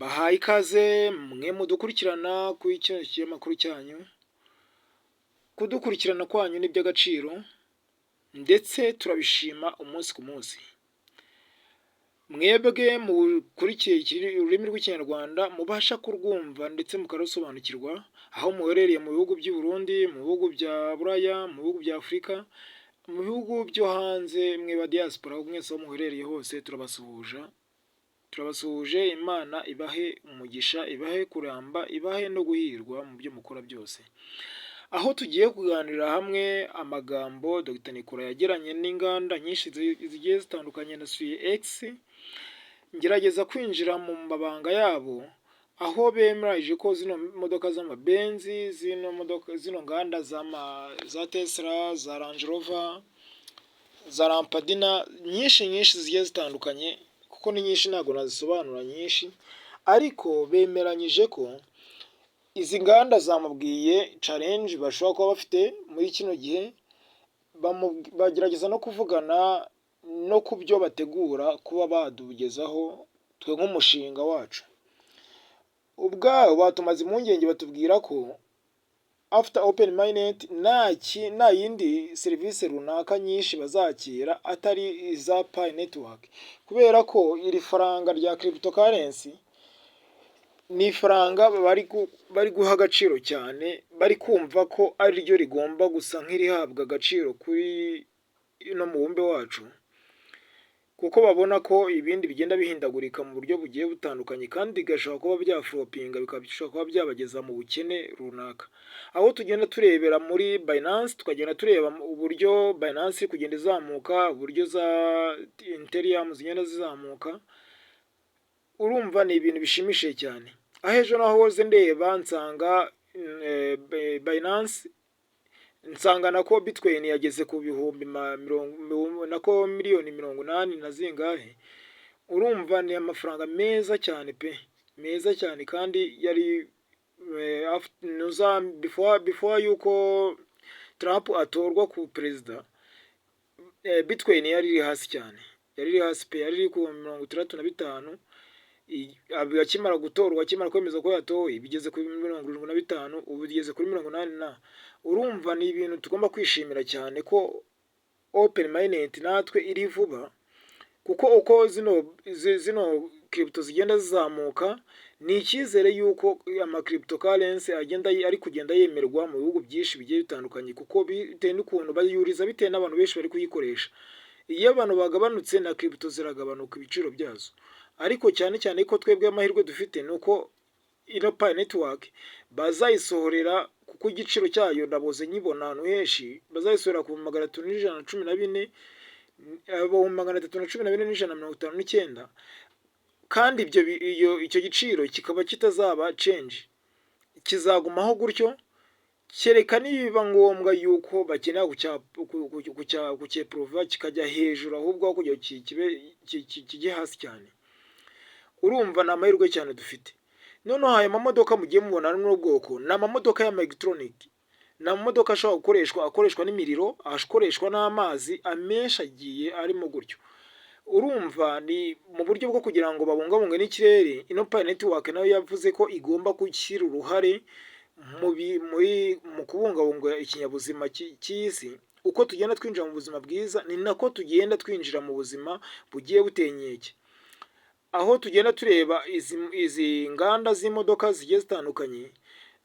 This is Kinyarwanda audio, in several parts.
Bahaye ikaze mwe mudukurikirana kuri kino kinyamakuru cyanyu. Kudukurikirana kwanyu ni iby'agaciro ndetse turabishima umunsi ku munsi. Mwebwe mukurikiye ururimi rw'ikinyarwanda mubasha kurwumva ndetse mukarusobanukirwa, aho muherereye mu bihugu by'u Burundi, mu bihugu bya Buraya, mu bihugu bya Afurika, mu bihugu byo hanze, mwe ba diaspora mwese aho muherereye hose turabasuhuje. Imana ibahe umugisha, ibahe kuramba, ibahe no guhirwa mu byo mukora byose. Aho tugiye kuganira hamwe amagambo Dr Nicolas yageranye n'inganda nyinshi zigiye zitandukanye na X, ngerageza kwinjira mu mabanga yabo, aho bemeranyije ko zino modoka z'amabenzi, zino nganda za Tesla, za Range Rover, za Lampadina, nyinshi zigiye zitandukanye, kuko ni nyinshi ntabwo nazisobanura nyinshi, ariko bemeranyije ko izi nganda zamubwiye challenge bashobora kuba bafite muri kino gihe, bagerageza no kuvugana no ku byo bategura kuba badugezaho twe nk'umushinga wacu. Ubwabo batumaze impungenge, batubwira ko after open minded nta yindi serivisi runaka nyinshi bazakira atari iza Pi network, kubera ko iri faranga rya cryptocurrency ni ifaranga bari guha agaciro cyane, bari kumva ko ari ryo rigomba gusa nk'irihabwa agaciro kuri ino mubumbe wacu, kuko babona ko ibindi bigenda bihindagurika mu buryo bugiye butandukanye, kandi bigashobora kuba byaflopinga, bishobora kuba byabageza mu bukene runaka. Aho tugenda turebera muri Binance, tukagenda tureba uburyo Binance kugenda izamuka, uburyo za Ethereum zigenda zizamuka. Urumva ni ibintu bishimishije cyane. Aho ejo nahoze ndeba nsanga Binance, nsanga nako Bitcoin yageze ku bihumbi miliyoni 80 na zingahe. Urumva ni amafaranga meza cyane pe, meza cyane, kandi yari before yuko Trump atorwa ku perezida, Bitcoin yari iri hasi cyane, yari iri hasi pe, yari iri ku 65. Akimara gutorwa, akimara kwemeza ko yatowe, bigeze kuri 75, ubu bigeze kuri 80. Urumva ni ibintu tugomba kwishimira cyane ko open minded natwe iri vuba, kuko uko zino crypto zigenda zizamuka, ni icyizere yuko ama cryptocurrency ari kugenda yemerwa mu bihugu byinshi bigiye bitandukanye, kuko bitewe n'ukuntu bayuriza, bitewe n'abantu benshi bari kuyikoresha. Iyo abantu bagabanutse na crypto ziragabanuka ibiciro byazo, ariko cyane ko twebwe amahirwe dufite nuko ino Pi network bazayisohorera, kuko igiciro cyayo ndaboze nyibona ahantu henshi, bazayisohorera ku 314, 314,159, kandi icyo giciro kikaba kitazaba change, kizagumaho gutyo, kereka niba ngombwa yuko bakenera kucyeprova kikajya hejuru, ahubwo aho kujya kijye hasi cyane. Urumva ni amahirwe cyane dufite. Noneho aya mamodoka mugiye mubona n'ubwoko, ni amamodoka y'ama electronic, ni amamodoka ashobora akoreshwa n'imiriro, akoreshwa n'amazi amenshi agiye arimo gutyo. Urumva ni mu buryo bwo kugira ngo babungabunge n'ikirere. Ino Pi network nayo yavuze ko igomba gushyira uruhare mu kubungabunga ikinyabuzima cy'isi. Uko tugenda twinjira mu buzima bwiza, ni nako tugenda twinjira mu buzima bugiye butenyeke. Aho tugenda tureba izi nganda z'imodoka zigiye zitandukanye,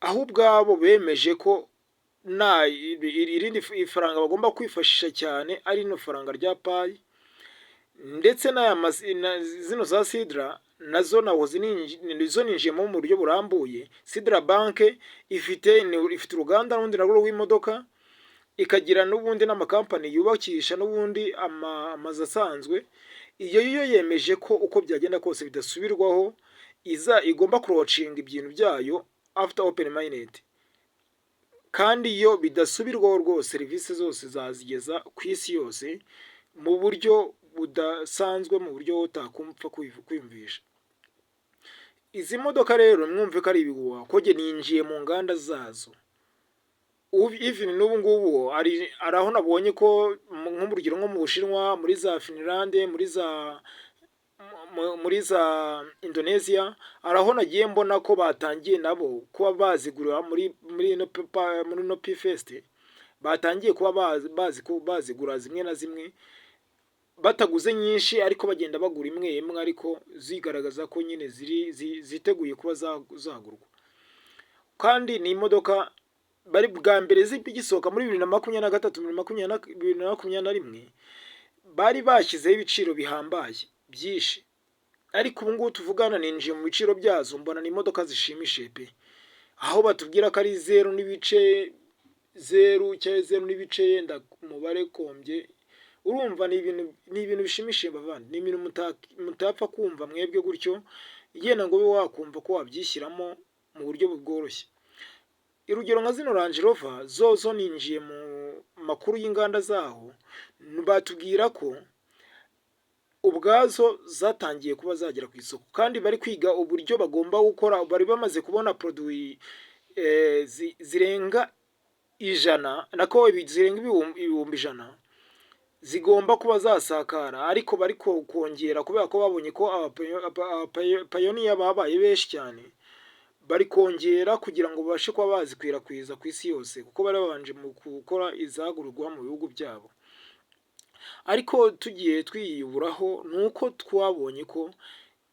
aho ubwabo bemeje ko nta irindi ifaranga bagomba kwifashisha cyane ari no faranga rya Pi, ndetse zino za Sidra nazo nizo ninjiyemo mu buryo burambuye. Sidra Bank ifite uruganda n'undi narwo rw'imodoka, ikagira n'ubundi n'amakampani yubakisha n'ubundi amazu asanzwe. Iyo yemeje ko uko byagenda kose bidasubirwaho, igomba kurocinga ibintu byayo after open minded, kandi iyo bidasubirwaho rwose serivisi zose zazigeza ku isi yose mu buryo budasanzwe, mu buryo utakumva kwiyumvisha. Izi modoka rero mwumve ko ari ibihuha, ko ninjiye mu nganda zazo. Even n'ubu ngubu ari aho nabonye ko nko mu rugero nko mu Bushinwa, muri za Finland, muri za Indonesia, araho nagiye mbona ko batangiye nabo kuba bazigura muri no P-Fest, batangiye kuba bazigura zimwe na zimwe, bataguze nyinshi ariko bagenda bagura imwe imwe, ariko zigaragaza ko nyine ziteguye kuba zagurwa. Kandi ni imodoka bari bwa mbere zigisohoka muri 2023 2021, bari bashyizeho ibiciro bihambaye byinshi, ariko ubu ngubu tuvugana ninjiye mu biciro byazo, mbona ni imodoka zishimishije pe, aho batubwira ko ari 0 n'ibice yenda umubare kombye. Urumva ni ibintu bishimishije bavandi, ni ibintu mutapfa kumva mwebwe gutyo yenda ngo ube wakumva ko wabyishyiramo mu buryo bworoshye. Urugero nka zino Range Rover zo ninjiye mu makuru y'inganda zaho, batubwira ko ubwazo zatangiye kuba zagera ku isoko, kandi bari kwiga uburyo bagomba gukora. Bari bamaze kubona produit zirenga 100 nako zirenga ibihumbi 100 zigomba kuba zasakara, ariko bari kongera kubera ko babonye ko pioneer babaye benshi cyane, bari kongera kugira ngo babashe kuba bazikwirakwiza ku isi yose, kuko bari babanje mu gukora izagurwa mu bihugu byabo. Ariko tugiye twiyuburaho nuko twabonye ko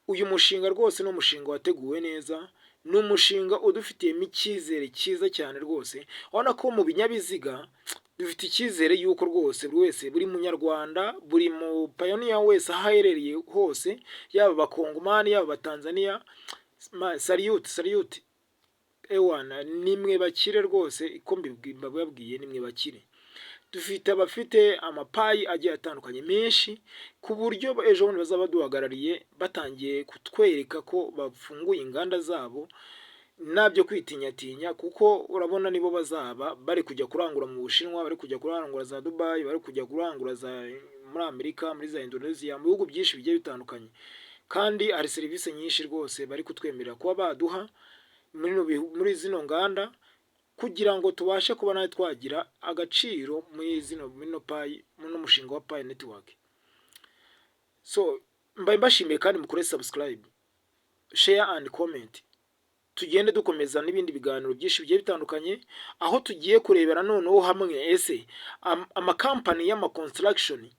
uyu mushinga rwose no mushinga wateguwe neza, ni umushinga udufitiyemo icyizere cyiza cyane rwose. Urabona ko mu binyabiziga dufite icyizere yuko rwose buri wese, buri munyarwanda, buri mu pioneer wese ahaherereye hose, yaba abakongomani yaba abatanzania, salute ewana, nimwe bakire rwose, iko mbibabwiye nimwe bakire. Dufite abafite amapayi agiye atandukanye menshi, ku buryo ejo bundi bazaba baduhagarariye batangiye kutwereka ko bafunguye inganda zabo, nabyo kwitinyatinya, kuko urabona nibo bazaba bari kujya kurangura mu Bushinwa, bari kujya kurangura za Dubai, bari kujya kurangura muri Amerika, muri za Indonesia, mu bihugu byinshi bigiye bitandukanye. Kandi hari serivisi nyinshi rwose bari kutwemerera kuba baduha muri zino nganda, kugira ngo tubashe kuba nawe twagira agaciro muri mushinga wa Pi Network. So mbaye mbashimiye, kandi mukore subscribe, share and comment. Tugende dukomeza n'ibindi biganiro byinshi bigiye bitandukanye, aho tugiye kurebera noneho hamwe ese amakampani y'ama construction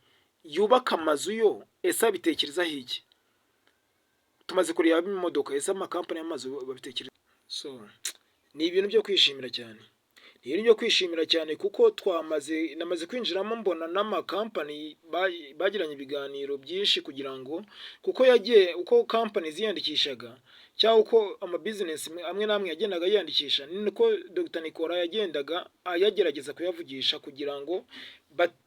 yubaka amazu yo ese abitekerezaho iki. Tumaze kureba imodoka, ese amakampani y'amazu babitekereza. So ni ibintu byo kwishimira cyane, ni ibintu byo kwishimira cyane, kuko namaze kwinjiramo mbona n'amakampani bagiranye ibiganiro byinshi, kugira ngo kuko yagiye uko company ziyandikishaga cyangwa uko amabusiness amwe namwe yagendaga yiyandikisha, niko Dr. Nicolas yagendaga ayagerageza kuyavugisha, kugira ngo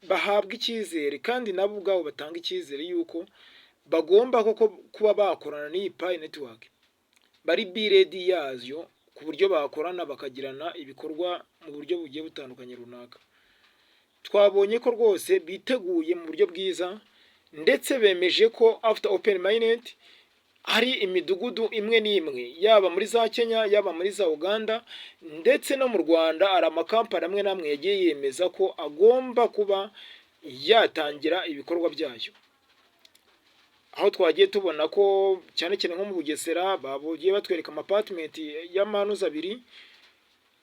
bahabwe icyizere, kandi nabo ubwabo batanga icyizere yuko bagomba koko kuba bakorana n'iyi Pi Network, bari ready yazo, ku buryo bakorana bakagirana ibikorwa mu buryo bugiye butandukanye runaka. Twabonye ko rwose biteguye mu buryo bwiza, ndetse bemeje ko after open minded hari imidugudu imwe n'imwe, yaba muri za Kenya, yaba muri za Uganda, ndetse no mu Rwanda ari amakampani amwe namwe yagiye yemeza ko agomba kuba yatangira ibikorwa byayo. Aho twagiye tubona ko cyane cyane nko mu Bugesera bagiye batwereka apartment y'amanuza 2,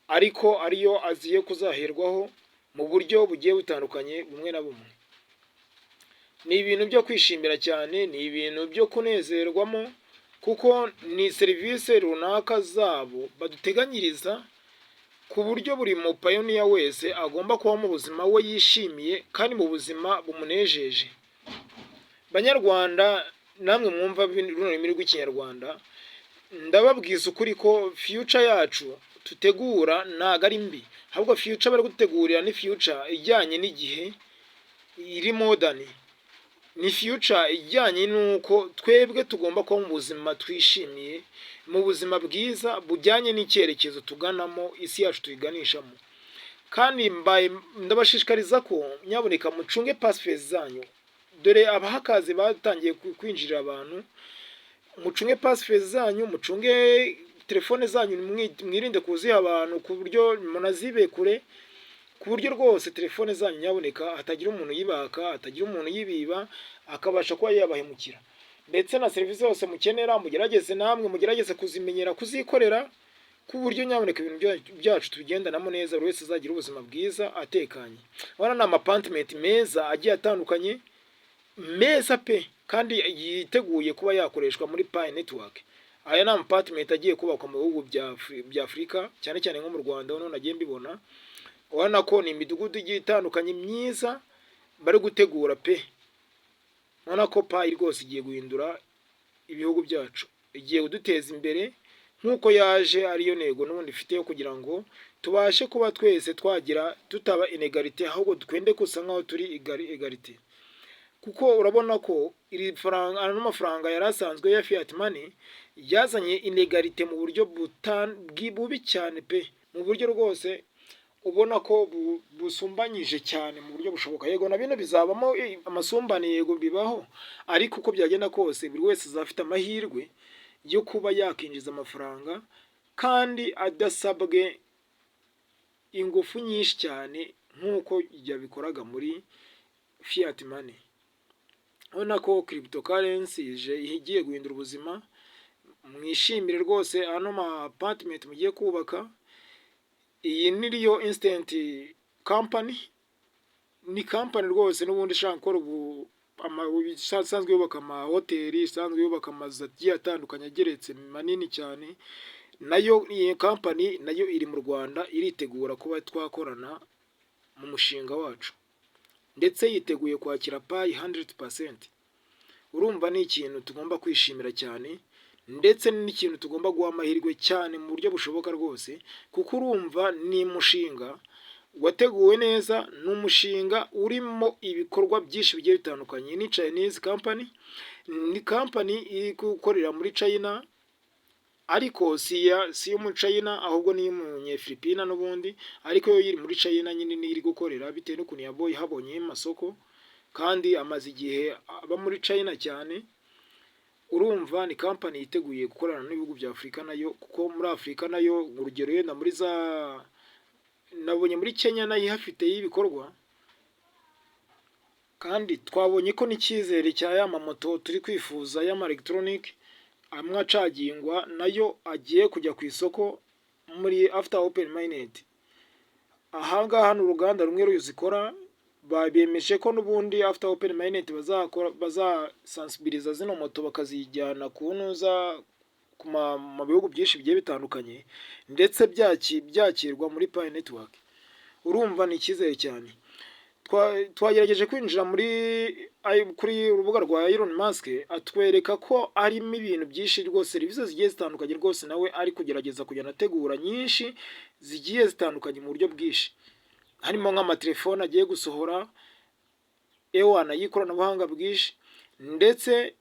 ariko ariyo aziye kuzaherwaho mu buryo bugiye butandukanye bumwe na bumwe. Ni ibintu byo kwishimira cyane, ni ibintu byo kunezerwamo, kuko ni serivisi runaka zabo baduteganyiriza, ku buryo buri mu pioneer wese agomba kuba mu buzima we yishimiye, kandi mu buzima bumunejeje. Banyarwanda namwe mwumva runo rurimi rw'ikinyarwanda, ndababwiza ukuri ko future yacu tutegura ntago ari mbi, ahubwo future bari gutegurira ni future ijyanye n'igihe, iri modern, ni future ijyanye nuko twebwe tugomba kuba mu buzima twishimiye, mu buzima bwiza bujyanye n'icyerekezo tuganamo, isi yacu tuyiganishamo. Kandi ndabashishikariza ko nyaboneka mucunge passwords zanyu, dore abahakazi batangiye kwinjirira abantu. Mucunge passwords zanyu, mucunge telefone zanyu, mwirinde kuziha abantu, ku buryo munazibe kure, ku buryo rwose telefone zanyu nyaboneka hatagira umuntu yibaka, hatagira umuntu yibiba akabasha kuba yabahemukira. ndetse na serivisi zose mukenera mugerageze namwe mugerageze kuzimenyera kuzikorera ku buryo nyamuneka ibintu byacu tubigendanamo neza buri wese azagira ubuzima bwiza atekanye. Urabona ni amapantimenti meza agiye atandukanye meza pe kandi yiteguye kuba yakoreshwa muri Pi Network. Aya ni amapantimenti agiye kubakwa mu bihugu bya Afurika cyane cyane nko mu Rwanda none nagiye mbibona. Urabona ko ni imidugudu igiye itandukanye myiza bari gutegura pe. Urabona ko Pi rwose igiye guhindura ibihugu byacu, igiye kuduteza imbere nk'uko yaje ariyo ntego n'ubundi ifite yo kugira ngo tubashe kuba twese twagira tutaba inegalite ahubwo twende gusa nk'aho turi egalite. Kuko urabona ko iri faranga n'amafaranga yari asanzwe ya fiat money yazanye inegalite mu buryo bubi cyane pe, mu buryo rwose ubona ko busumbanyije cyane mu buryo bushoboka. Yego na bino bizabamo amasumbane, yego bibaho, ariko uko byagenda kose buri wese azafite amahirwe yo kuba yakinjiza amafaranga kandi adasabwe ingufu nyinshi cyane nk'uko yabikoraga muri fiat money. Urabona ko cryptocurrency igiye guhindura ubuzima. Mwishimire rwose ano ma apartment mugiye kubaka. Iyi ni Rio Instant Company, ni company rwose n'ubundi ishaka gukora isanzwe yubaka amahoteli, isanzwe yubaka amazu agiye atandukanye ageretse manini cyane. Nayo iyi company nayo iri mu Rwanda iritegura kuba twakorana mu mushinga wacu, ndetse yiteguye kwakira Pi 100%. Urumva ni ikintu tugomba kwishimira cyane, ndetse n'ikintu tugomba guha amahirwe cyane mu buryo bushoboka rwose, kuko urumva ni umushinga wateguwe neza, ni umushinga urimo ibikorwa byinshi bigiye bitandukanye. Ni Chinese company, ni company iri gukorera muri China, ariko si yo muri China ahubwo ni umunyefilipina n'ubundi, ariko yo iri muri China nyine ni iri gukorera bitewe n'ukuntu habonye amasoko kandi amaze igihe aba muri China cyane. Urumva ni company yiteguye gukorana n'ibihugu bya Afurika nayo, kuko muri Afurika nayo urugero yenda muri nabonye muri Kenya nayo ihafite y'ibikorwa, kandi twabonye ko n'icyizere cya ya mamoto turi kwifuza y'ama electronic amwe acagingwa nayo agiye kujya ku isoko muri after open minded. Ahangaha ni uruganda rumwe ruzikora, bemeje ko n'ubundi after open minded bazasensibiliza zino moto bakazijyana kunuza mu bihugu byinshi bigiye bitandukanye, ndetse byakirwa muri Pi Network. Urumva ni icyizere cyane. Twagerageje kwinjira kuri urubuga rwa Elon Musk, atwereka ko arimo ibintu byinshi rwose, serivisi zigiye zitandukanye rwose nawe ari kugerageza kujyana ategura nyinshi zigiye zitandukanye mu buryo bwinshi, harimo nk'amatelefone agiye gusohora ewana y'ikoranabuhanga bwinshi, ndetse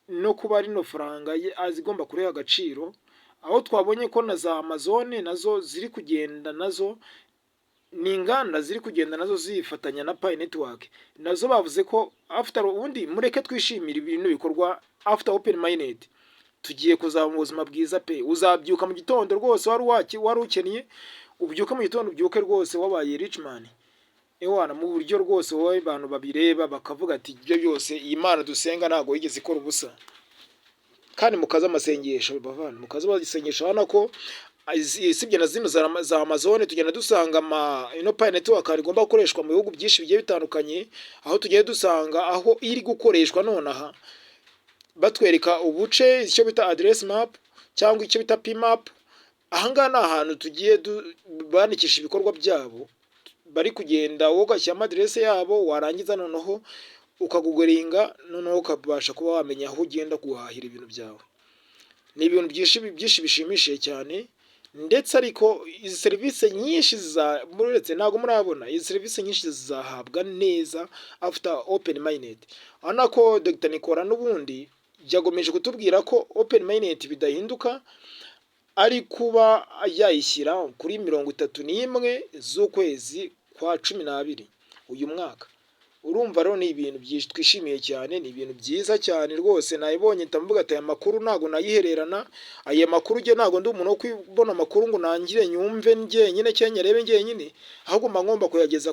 no kuba rino faranga azigomba kureha agaciro, aho twabonye ko na za Amazon nazo ziri kugenda, nazo ninganda ziri kugenda nazo zifatanya na Pi Network. Nazo bavuze ko after ubundi mureke twishimira ibintu bikorwa after open minded, tugiye kuzaba mu buzima bwiza pe. Uzabyuka mu gitondo rwose wari ukennye, ubyuka mu gitondo ubyuke rwose wabaye rich man ewana, mu buryo rwose wowe abantu babireba bakavuga ati ibyo byose iyi Mana dusenga ntago yigeze ikora ubusa. Kandi mukaza amasengesho bavana, mukaza basengesha. Hano ko sibye na zino za Amazon tugenda dusanga Pi Network igomba gukoreshwa mu bihugu byinshi bigiye bitandukanye, aho tugiye dusanga aho iri gukoreshwa nonaha batwereka ubuce, icyo bita address map cyangwa icyo bita P map. Ahangaha ni ahantu tugiye bandikisha ibikorwa byabo, bari kugenda wogashyira amadresse yabo, warangiza noneho ukagugoringa, noneho ukabasha kuba wamenya aho ugenda guhahira ibintu byawe. Ni ibintu byinshi bishimishije cyane, ndetse ariko izi serivisi nyinshi muretse ntago murabona, izi serivisi nyinshi zizahabwa neza after open minded. Urabona ko Dr. Nicolas n'ubundi yagomeje kutubwira ko open minded bidahinduka, ari kuba yayishyira kuri 31 z'ukwezi kwa 12 uyu mwaka. Urumva rero ni ibintu byinshi twishimiye cyane, ni ibintu byiza cyane rwose. Nayibonye ndavuga ati aya makuru ntago nayihererana, aya makuru nge ntago ndi umuntu wo kwibona amakuru ngo nangire nyumve njye nyine cyanye rebe njye nyine, ahubwo ngomba kuyageza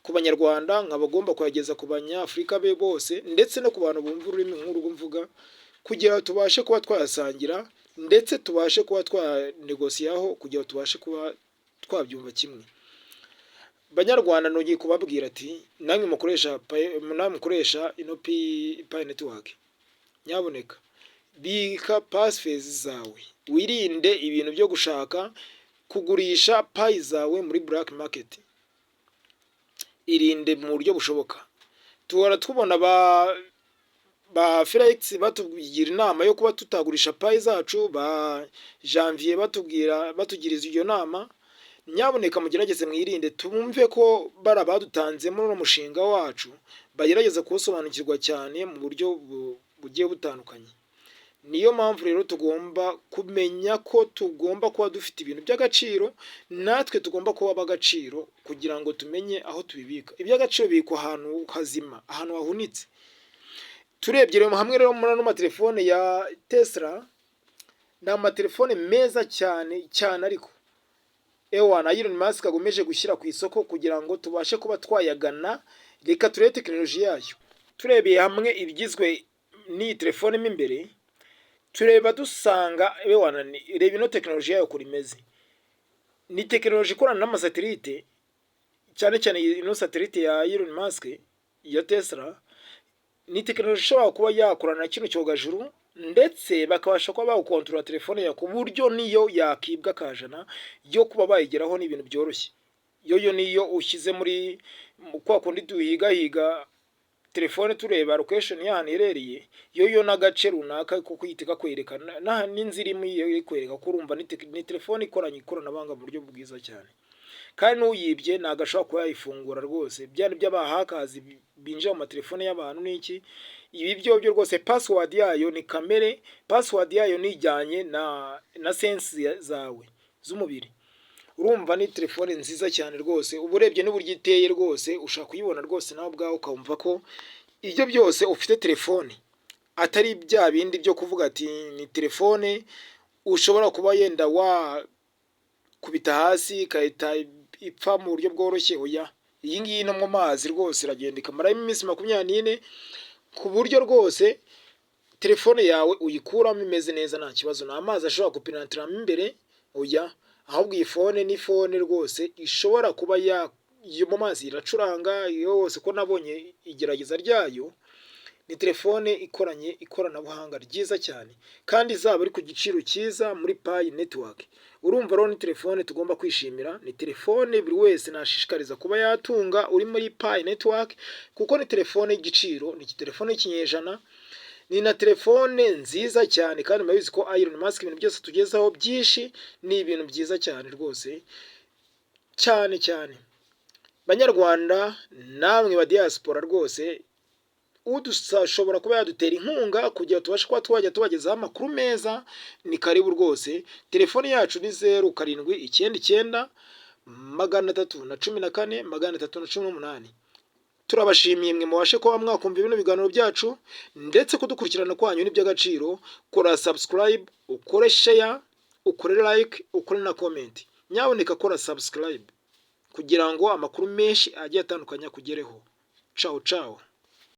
ku banyarwanda, nkaba agomba kuyageza ku banyafurika be bose, ndetse no ku bantu bumva ururimi nk'urwo mvuga, kugira ngo tubashe kuba twayasangira, ndetse tubashe kuba twanegosiyaho, kugira ngo tubashe kuba twabyumva kimwe. Banyarwanda nongeye kubabwira ati namwe mukoresha ino pi network, nyaboneka bika passwords zawe, wirinde ibintu byo gushaka kugurisha payi zawe muri black market. Irinde mu buryo bushoboka. Tuhora tubona ba Felix batugira inama yo kuba tutagurisha payi zacu, ba Janvier batugiriza iyo nama. Nyaboneka mugerageze mwirinde, tumve ko barabadutanze muri uno mushinga wacu bagerageza kuwusobanukirwa cyane mu buryo bugiye butandukanye. Niyo mpamvu rero tugomba kumenya ko tugomba kuba dufite ibintu by'agaciro, natwe tugomba kuba b'agaciro kugira ngo tumenye aho tubibika. Iby'agaciro bikwa ahantu hazima, ahantu hahunitse. Turebye rero hamwe rero muri ano matelefone ya Tesla, ni amatelefone meza cyane cyane, ariko na Elon Musk agomeje gushyira ku isoko kugira ngo tubashe kuba twayagana. Reka turebe tekinoloji yayo. Turebeye hamwe ibigizwe n'iyi telefone mo imbere, tureba dusanga reba ino tekinoloji yayo uko imeze. Ni tekinoloji ikorana n'amasatelite, cyane cyane ino satelite ya Elon Musk ya Tesla. Ni tekinoloji ishobora kuba yakorana na kino cyogajuru, ndetse bakabasha kuba bawukontorora telefone yawe ku buryo niyo yakibwa kajana yo kuba bayigeraho n'ibintu byoroshye. Niyo ushyize muri kwa kundi duhiga telefone tureba location y'ahantu iherereye, n'agace runaka ko kuyitega kwerekana n'inzira imwe kwereka ko urumva ni telefone ikoranye ikoranabuhanga mu buryo bwiza cyane. Kandi n'uyibye ntabwo ashobora kuba yayifungura rwose. Byari by'abahakazi binjira mu matelefone y'abantu n'iki. Ibi byo rwose password yayo ni kamere, password yayo nijyanye na sense zawe z'umubiri. Urumva ni telefone nziza cyane rwose. Uburebye n'uburyo iteye rwose, ushaka kuyibona rwose nawe ubwawe ukumva ko ibyo byose ufite telefone, atari bya bindi byo kuvuga ati ni telefone ushobora kuba yenda kubita hasi ikahita ipfa mu buryo bworoshye. Iyi ngiyi no mu mazi rwose iragenda ikamaraho iminsi 24, ku buryo rwose telefone yawe uyikuramo imeze neza nta kibazo. Nta mazi ashobora gupenetramo imbere, ahubwo iyi fone ni fone rwose ishobora kuba mu mazi iracuranga yose. Ko nabonye igerageza ryayo, ni telefone ikoranye ikoranabuhanga ryiza cyane, kandi izaba ari ku giciro cyiza muri payi network. Urumva rero ni telefone tugomba kwishimira, ni telefone buri wese nashishikariza kuba yatunga uri muri payi network, kuko ni telefone y'igiciro, ni telefone y'ikinyejana, ni na telefone nziza cyane. Kandi murabizi ko Elon Musk ibintu byose tugezaho byinshi ni ibintu byiza cyane rwose cyane cyane. Banyarwanda namwe ba diaspora rwose, udashobora kuba yadutera inkunga kugira tubashe kuba twajya tubagezaho amakuru meza, ni karibu rwose. Telefone yacu ni 0799 314 318. Turabashimiye mwe mubashe kuba mwakumva ibino biganiro byacu, ndetse kudukurikirana kwanyu ni by'agaciro. Kora subscribe, ukore share, ukore like, ukore na comment. Nyaboneka kora subscribe kugira ngo amakuru menshi agiye atandukanye akugereho. Ciao ciao.